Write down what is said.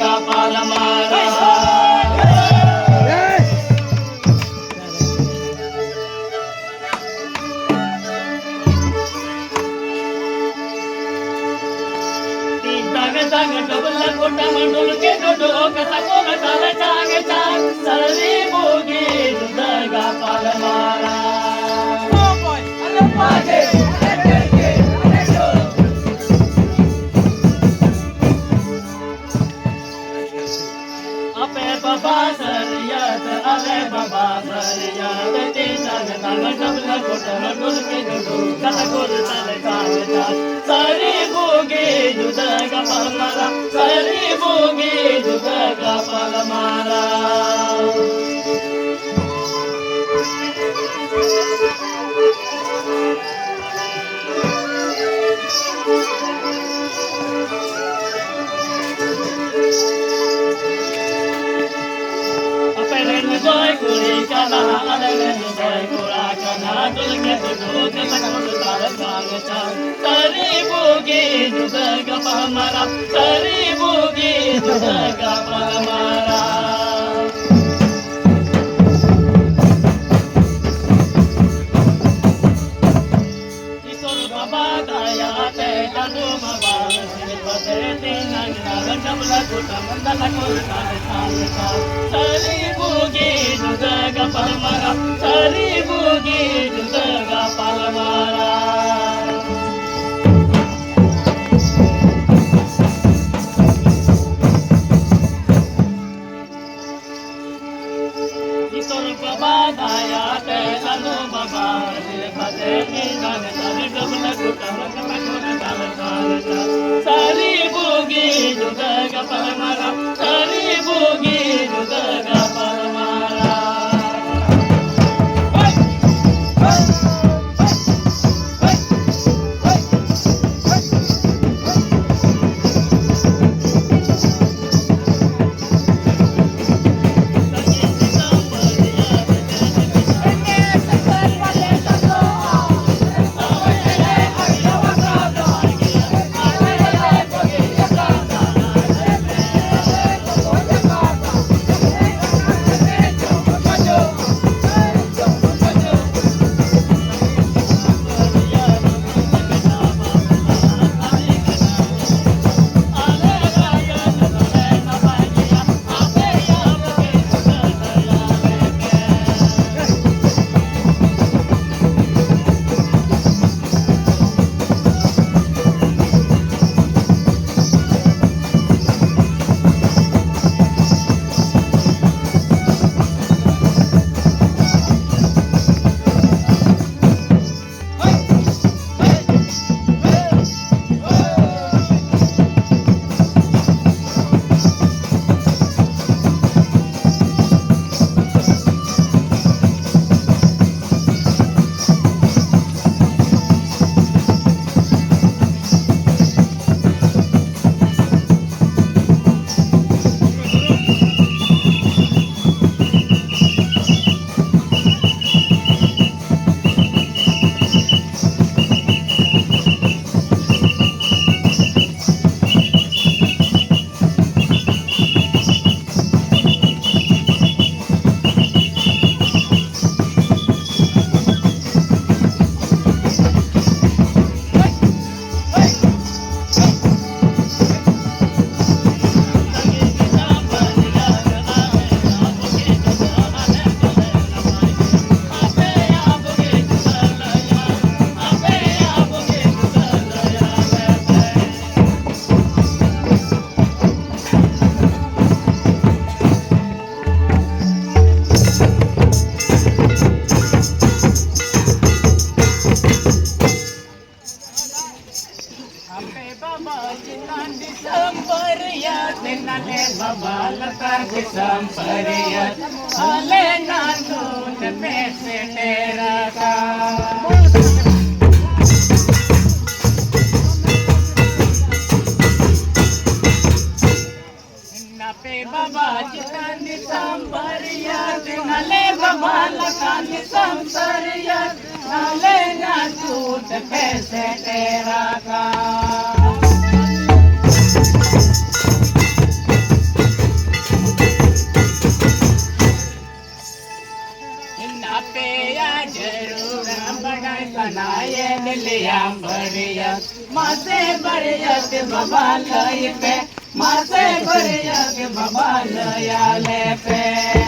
गपाल मारा जाग डबल कोटा मंडल के डोडो कसा कोला ताला चांग चांग सरी बोगी दुध गपाल मारा ओ बॉय अरे पाजे अरे के अरे डो अपे बाबा सरियत अरे बाबा सरियत ते जाग तांग डबल कोटा मंडल के डोडो कसा कोला ताला चांग चांग सरी बोगी दुध गपाल मारा सरी बोगी दुध गपाल मारा Joy kuri kana alalen joy kura kana dulke dulke sakul tar sang chang tari bogi dudaga pamara tari bogi dudaga pamara isor baba daya te adu baba sirpate tinang nagan dabla kutam dalakul tar sang chang tari bogi dudaga pamara tari bogi dudaga pamara isor baba daya te adu baba sirpate tinang nagan dabla kutam dalakul tar sang chang tari bogi dudaga pamara tari bogi dudaga pamara आंबरियत मासे बरियत बाबा लय पे मासे बरियत बाबा लय पे